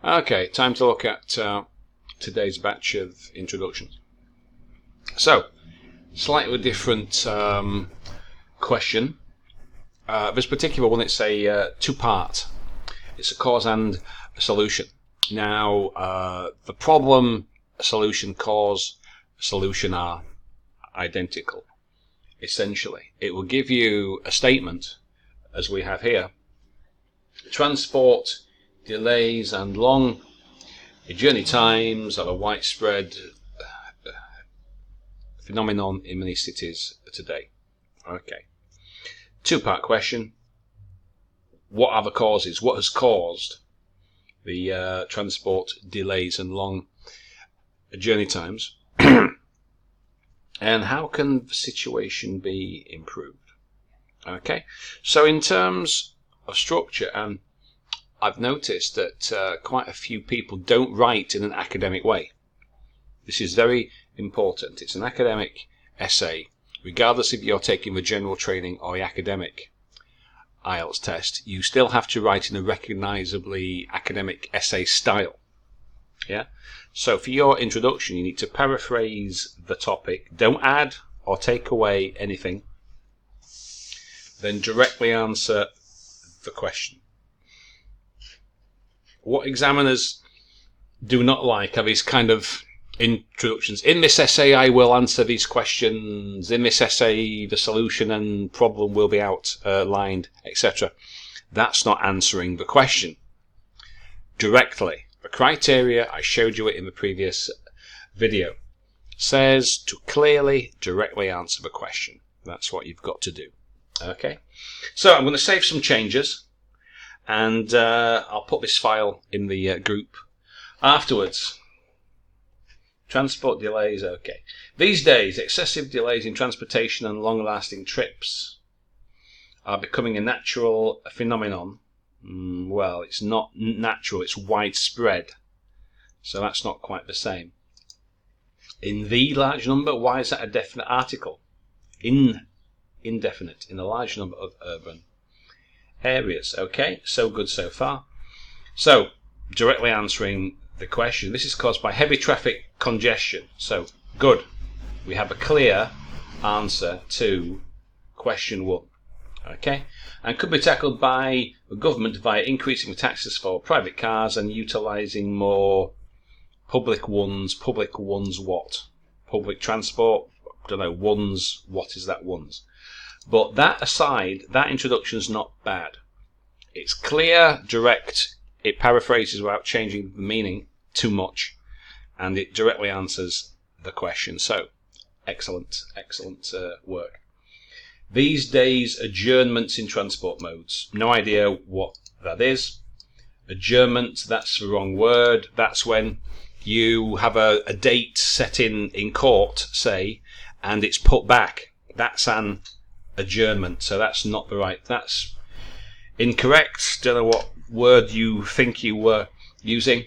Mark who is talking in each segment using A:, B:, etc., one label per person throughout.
A: Okay, time to look at today's batch of introductions. So, slightly different question. This particular one, it's a two-part. It's a cause and a solution. Now, the problem, solution, cause, solution are identical. Essentially, it will give you a statement, as we have here. Transport delays and long journey times are a widespread phenomenon in many cities today. Okay. Two-part question. What are the causes? What has caused the transport delays and long journey times? And how can the situation be improved? Okay. So in terms of structure, and I've noticed that quite a few people don't write in an academic way. This is very important. It's an academic essay, regardless if you're taking the general training or the academic IELTS test. You still have to write in a recognizably academic essay style. Yeah. So for your introduction, you need to paraphrase the topic. Don't add or take away anything. Then directly answer the question. What examiners do not like are these kind of introductions. In this essay, I will answer these questions. In this essay, the solution and problem will be outlined, etc. That's not answering the question directly. The criteria, I showed you it in the previous video, says to clearly, directly answer the question. That's what you've got to do. Okay, so I'm going to save some changes, and I'll put this file in the group afterwards. Transport delays, okay. These days, excessive delays in transportation and long-lasting trips are becoming a natural phenomenon. Well, it's not natural, it's widespread. So that's not quite the same. In the large number, why is that a definite article? Indefinite, in a large number of urban areas. Okay, so good so far. So, directly answering the question, this is caused by heavy traffic congestion. So, good. We have a clear answer to question 1. Okay, and could be tackled by the government via increasing the taxes for private cars and utilising more public ones. Public ones what? Public transport? I don't know, ones, what is that ones? But that aside, that introduction is not bad. It's clear, direct, it paraphrases without changing the meaning too much, and it directly answers the question. So, excellent work. These days, adjournments in transport modes. No idea what that is. Adjournment, that's the wrong word. That's when you have a date set in court, say, and it's put back. That's an adjournment. So that's not the right. That's incorrect. Don't know what word you think you were using.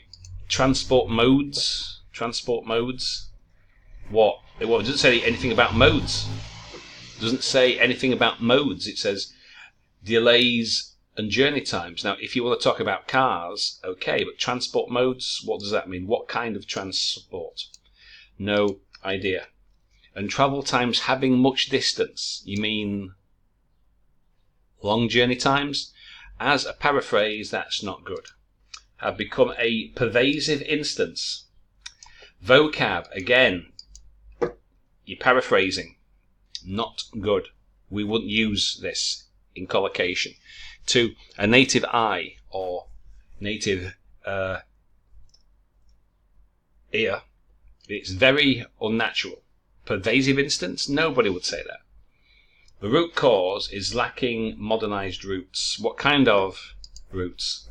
A: Transport modes. Transport modes. What? Well, it doesn't say anything about modes. Doesn't say anything about modes. It says delays and journey times. Now, if you want to talk about cars, okay, but transport modes, what does that mean? What kind of transport? No idea. And travel times having much distance. You mean long journey times? As a paraphrase, that's not good. Have become a pervasive instance. Vocab, again, you're paraphrasing. Not good. We wouldn't use this in collocation. To a native eye or native ear, it's very unnatural. Pervasive instance? Nobody would say that. The root cause is lacking modernized routes. What kind of routes?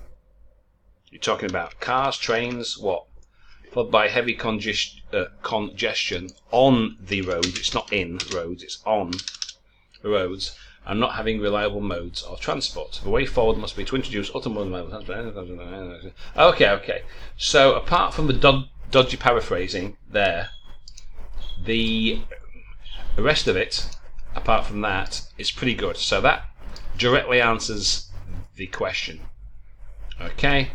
A: You're talking about cars, trains, what? Followed by heavy congestion on the roads. It's not in roads, it's on the roads, and not having reliable modes of transport. The way forward must be to introduce automobile transport. Okay. So apart from the dodgy paraphrasing there, the rest of it, apart from that, is pretty good. So that directly answers the question. Okay.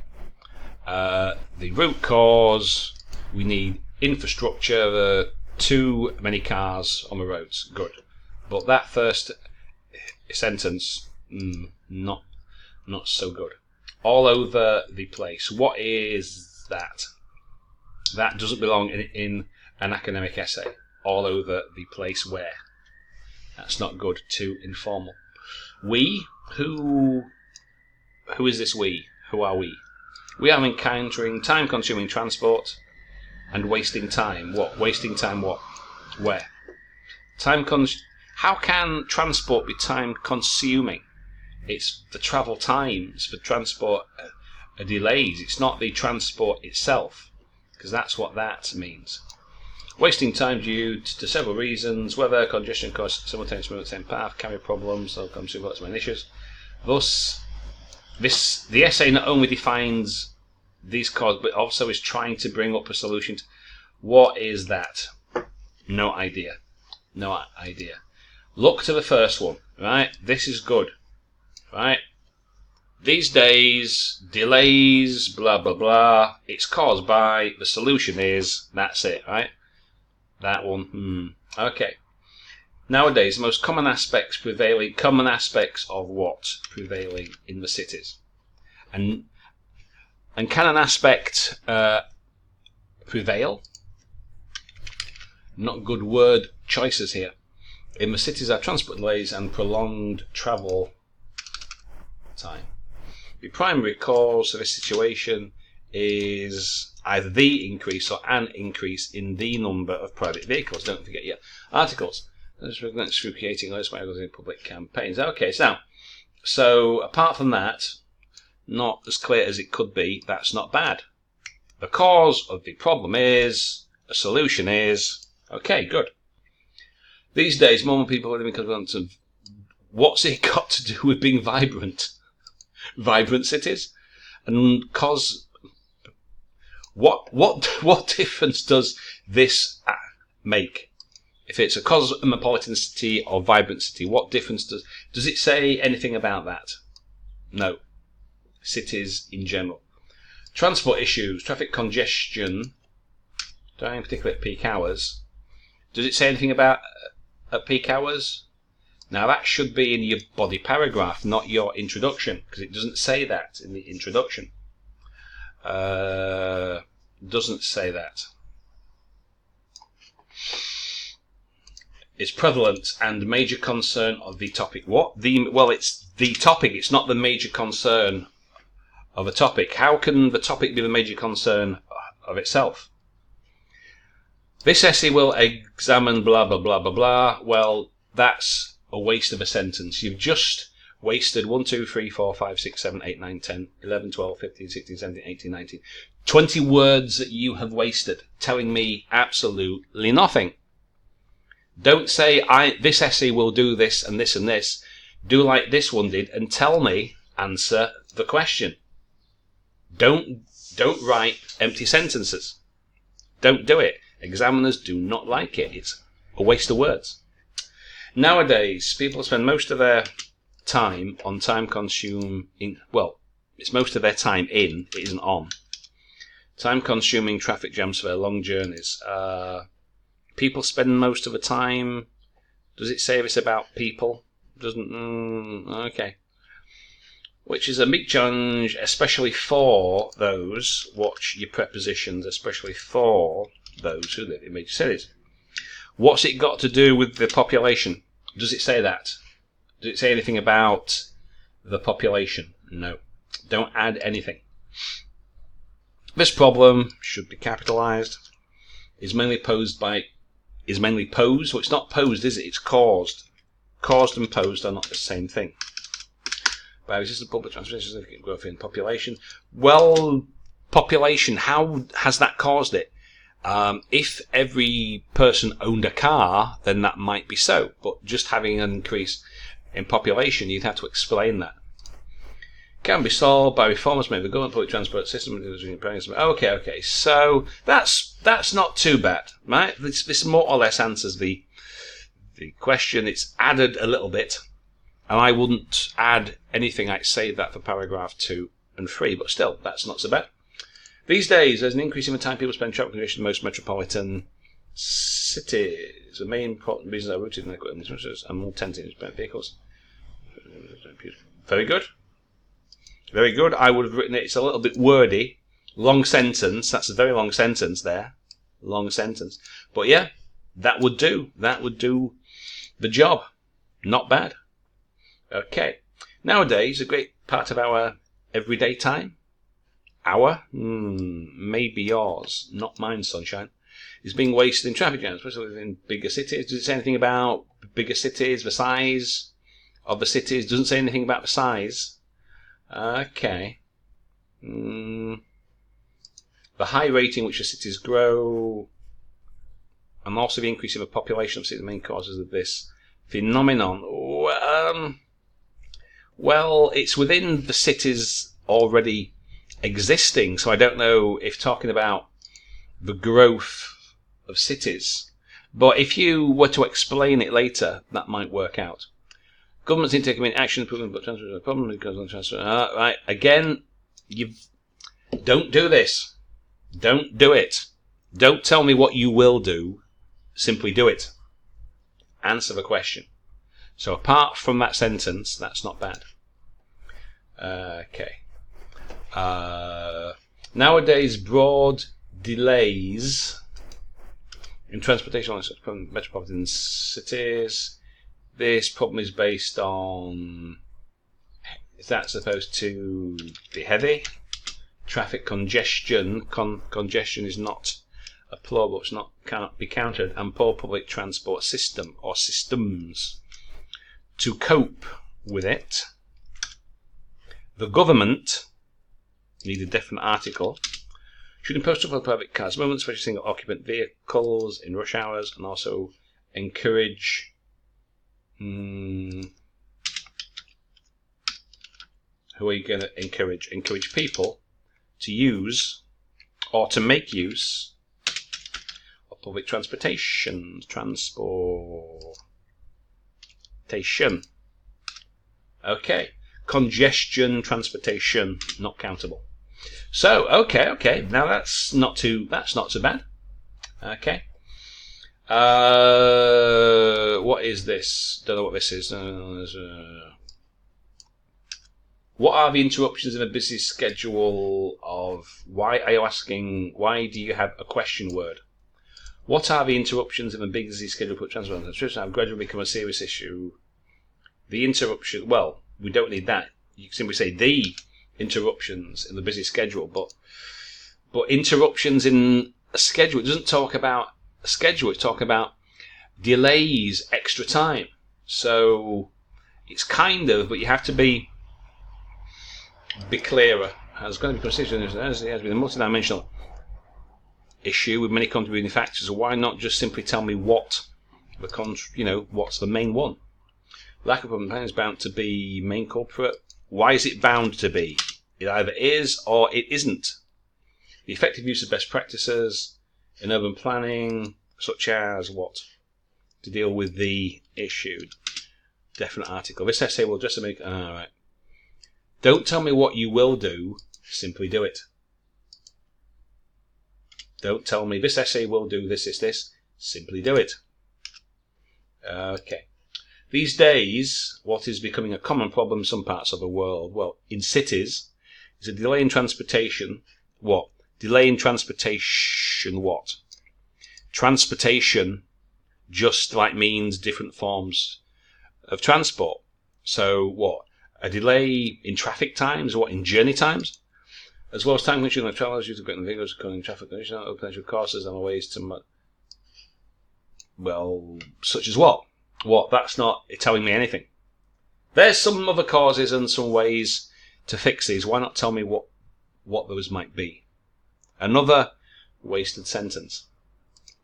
A: The root cause, we need infrastructure, too many cars on the roads. Good. But that first sentence, not so good. All over the place. What is that? That doesn't belong in an academic essay. All over the place where? That's not good. Too informal. We? Who is this we? Who are we? We are encountering time-consuming transport and wasting time. What? Wasting time what? Where? How can transport be time-consuming? It's the travel times for transport are delays. It's not the transport itself, because that's what that means. Wasting time due to several reasons: weather, congestion, cost, simultaneous movement, same path, carrier problems, consuming lots of main issues. Thus, the essay not only defines these causes, but also is trying to bring up a solution. What is that? No idea. No idea. Look to the first one, right? This is good, right? These days, delays, blah, blah, blah. It's caused by, the solution is, that's it, right? That one, okay. Nowadays, the most common aspects of what? Prevailing in the cities. And can an aspect prevail? Not good word choices here. In the cities are transport delays and prolonged travel time. The primary cause of this situation is either the increase or an increase in the number of private vehicles. Don't forget your articles. That's through creating less vehicles in public campaigns. Okay, so apart from that, not as clear as it could be, that's not bad. The cause of the problem is, a solution is, okay, good. These days, more people are living because of, what's it got to do with being vibrant? Vibrant cities? And cause, what difference does this make? If it's a cosmopolitan city or vibrant city, what difference does it say anything about that? No. Cities in general. Transport issues, traffic congestion, particularly at peak hours. Does it say anything about at peak hours? Now that should be in your body paragraph, not your introduction, because it doesn't say that in the introduction. Doesn't say that. It's prevalent and major concern of the topic. What? It's the topic. It's not the major concern of a topic. How can the topic be the major concern of itself? This essay will examine blah, blah, blah, blah, blah. Well, that's a waste of a sentence. You've just wasted 1, 2, 3, 4, 5, 6, 7, 8, 9, 10, 11, 12, 15, 16, 17, 18, 19. 20 words that you have wasted, telling me absolutely nothing. Don't say, this essay will do this and this and this. Do like this one did and tell me, answer the question. Don't write empty sentences. Don't do it. Examiners do not like it. It's a waste of words. Nowadays, people spend most of their time on time-consuming... it's most of their time in, it isn't on. Time-consuming traffic jams for their long journeys. People spend most of the time... Does it say this about people? Doesn't... okay. Which is a big challenge, especially for those... Watch your prepositions, especially for those who live in major cities. What's it got to do with the population? Does it say that? Does it say anything about the population? No. Don't add anything. This problem should be capitalized. Is mainly posed. Well, it's not posed, is it? It's caused. Caused and posed are not the same thing. By resistant public transportation, significant growth in population. Well, population, how has that caused it? If every person owned a car, then that might be so. But just having an increase in population, you'd have to explain that. Can be solved by reforms made the government public transport system. Okay. So that's not too bad, right? This more or less answers the question. It's added a little bit, and I wouldn't add anything. I'd save that for paragraph 2 and 3, but still, that's not so bad. These days, there's an increase in the time people spend travel congestion in most metropolitan cities. The main reasons are rooted in equipment and more tenting vehicles. Very good. Very good. I would have written it. It's a little bit wordy. Long sentence. That's a very long sentence there. Long sentence. But yeah, that would do. That would do the job. Not bad. Okay. Nowadays, a great part of our everyday time, maybe yours, not mine, sunshine, is being wasted in traffic jams, especially in bigger cities. Does it say anything about bigger cities, the size of the cities? Doesn't say anything about the size. Okay. The high rate in which the cities grow, and also the increase in the population of cities, the main causes of this phenomenon. Well, it's within the cities already existing, so I don't know if talking about the growth of cities. But if you were to explain it later, that might work out. Governments need to take action to improve the problem because of transfer. Right, again, don't do this. Don't do it. Don't tell me what you will do. Simply do it. Answer the question. So apart from that sentence, that's not bad. Okay. Nowadays, broad delays in transportation from metropolitan cities. This problem is based on, is that supposed to be heavy? Traffic congestion. Congestion is not a plural, it's not, cannot be countered, and poor public transport system or systems. To cope with it, the government, need a definite article, should impose trouble on private cars, moments, especially single occupant vehicles in rush hours, and also encourage who are you going to encourage? Encourage people to use or to make use of public transportation. Okay. Congestion, transportation, not countable. So, okay. Now that's not too bad. Okay. What is this? Don't know what this is. What are the interruptions in a busy schedule of? Why are you asking? Why do you have a question word? What are the interruptions in a busy schedule for transport? Have gradually become a serious issue. The interruption. Well, we don't need that. You can simply say the interruptions in the busy schedule, but interruptions in a schedule. It doesn't talk about a schedule. It's talking about delays, extra time. So it's kind of, but you have to be clearer. There's going to be considered as a multidimensional issue with many contributing factors. So why not just simply tell me what what's the main one? Lack of problem is bound to be main culprit. Why is it bound to be? It either is or it isn't. The effective use of best practices in urban planning, such as what? To deal with the issue. Definite article. This essay will just make. Alright. Don't tell me what you will do, simply do it. Don't tell me this essay will do this, simply do it. Okay. These days, what is becoming a common problem in some parts of the world, well, in cities, is a delay in transportation. What? Delay in transportation what? Transportation just like means different forms of transport. So what? A delay in traffic times, or what? In journey times? As well as time consuming of travellers due to getting vehicles, occurring traffic conditions, or potential courses and ways to, well, such as what? What? That's not telling me anything. There's some other causes and some ways to fix these. Why not tell me what those might be? Another wasted sentence.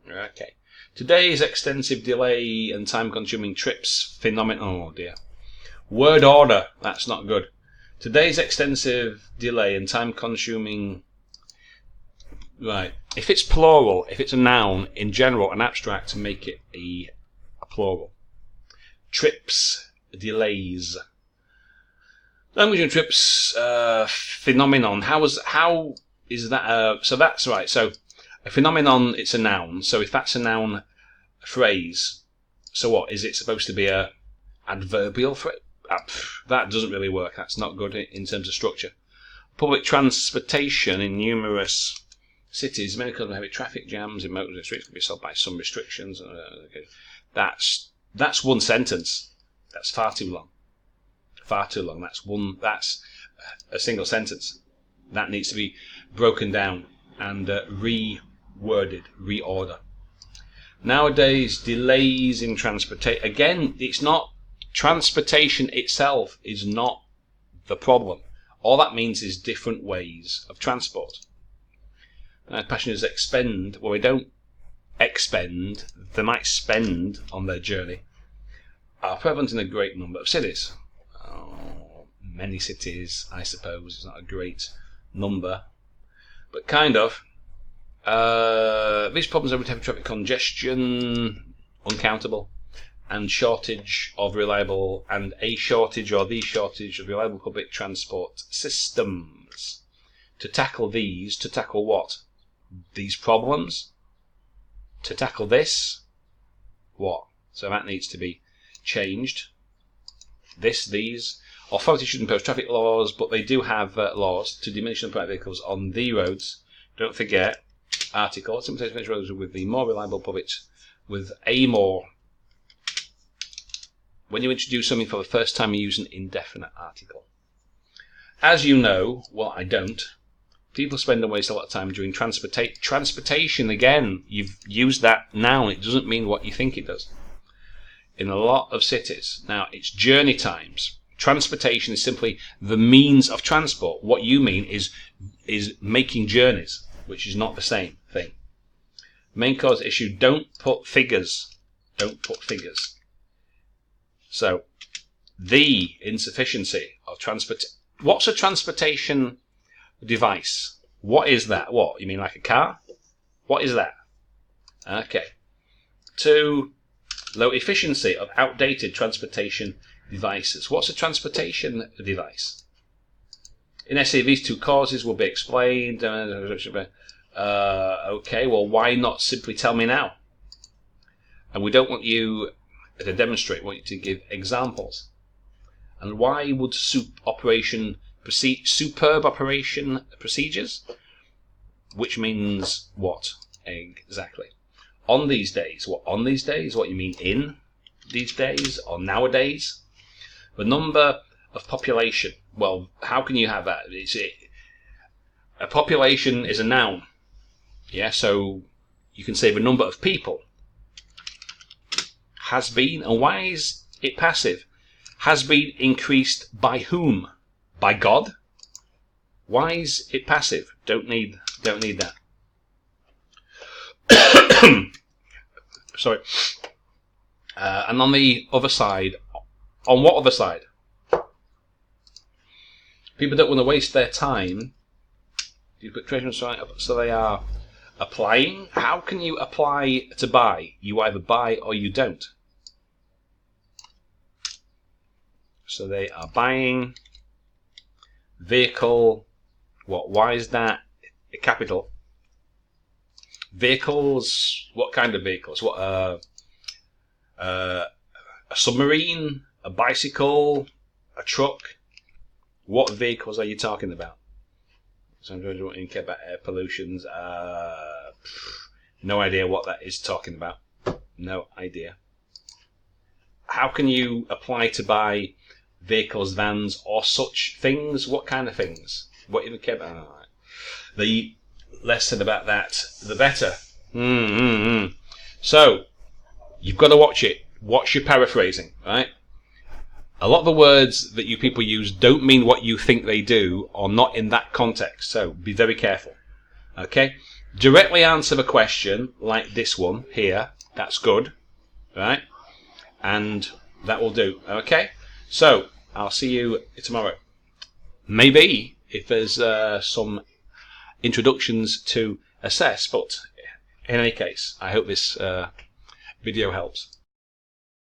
A: Okay. Today's extensive delay and time-consuming trips phenomenon. Oh dear. Word order. That's not good. Today's extensive delay and time-consuming. Right. If it's plural, if it's a noun, in general, an abstract, make it a plural. Trips, delays. Language and trips phenomenon. How Is that so? That's right. So a phenomenon, it's a noun. So if that's a noun phrase, so what is it supposed to be? A adverbial phrase? That doesn't really work. That's not good in terms of structure. Public transportation in numerous cities, many cause of heavy traffic jams in motor streets, can be solved by some restrictions. That's one sentence. That's far too long. Far too long. That's a single sentence. That needs to be broken down and reworded, reorder. Nowadays, delays in transportation. Again, it's not transportation itself is not the problem. All that means is different ways of transport. Passengers expend. Well, they don't expend. They might spend on their journey. Are prevalent in a great number of cities. Many cities, I suppose. It's not a great number, but kind of. These problems are heavy traffic congestion, uncountable, and shortage of reliable, and a shortage or the shortage of reliable public transport systems. To tackle these, to tackle what? These problems? To tackle this? What? So that needs to be changed. These. Authorities should impose traffic laws, but they do have laws to diminish the number of vehicles on the roads. Don't forget, article, simplification of roads with the more reliable public, with a more. When you introduce something for the first time, you use an indefinite article. As you know, well, I don't. People spend and waste a lot of time during transportation. Again, you've used that noun. It doesn't mean what you think it does. In a lot of cities. Now, it's journey times. Transportation is simply the means of transport. What you mean is making journeys, which is not the same thing. Main cause issue, don't put figures. Don't put figures. So, the insufficiency of transport. What's a transportation device? What is that? What? You mean like a car? What is that? Okay. 2, low efficiency of outdated transportation devices. What's a transportation device? In essay, these 2 causes will be explained. Okay, well, why not simply tell me now? And we don't want you to demonstrate, we want you to give examples. And why would superb operation procedures? Which means what exactly? On these days. What on these days? What you mean in these days or nowadays? The number of population. Well, how can you have that? A population is a noun. Yeah, so you can say the number of people has been, and why is it passive? Has been increased by whom? By God? Why is it passive? Don't need that. Sorry. And on the other side, on what other side? People don't want to waste their time. You put treasure so they are applying. How can you apply to buy? You either buy or you don't. So they are buying vehicle. What? Why is that a capital? Vehicles. What kind of vehicles? What? A submarine, a bicycle, a truck. What vehicles are you talking about? Sometimes you care about air pollutions. No idea what that is talking about. No idea. How can you apply to buy vehicles, vans, or such things? What kind of things? What you care about? Right. The less said about that, the better. So, you've got to watch it. Watch your paraphrasing, right? A lot of the words that you people use don't mean what you think they do, or not in that context. So, be very careful. Okay? Directly answer the question, like this one here. That's good, right? And that will do. Okay? So, I'll see you tomorrow. Maybe, if there's some introductions to assess, but in any case, I hope this video helps.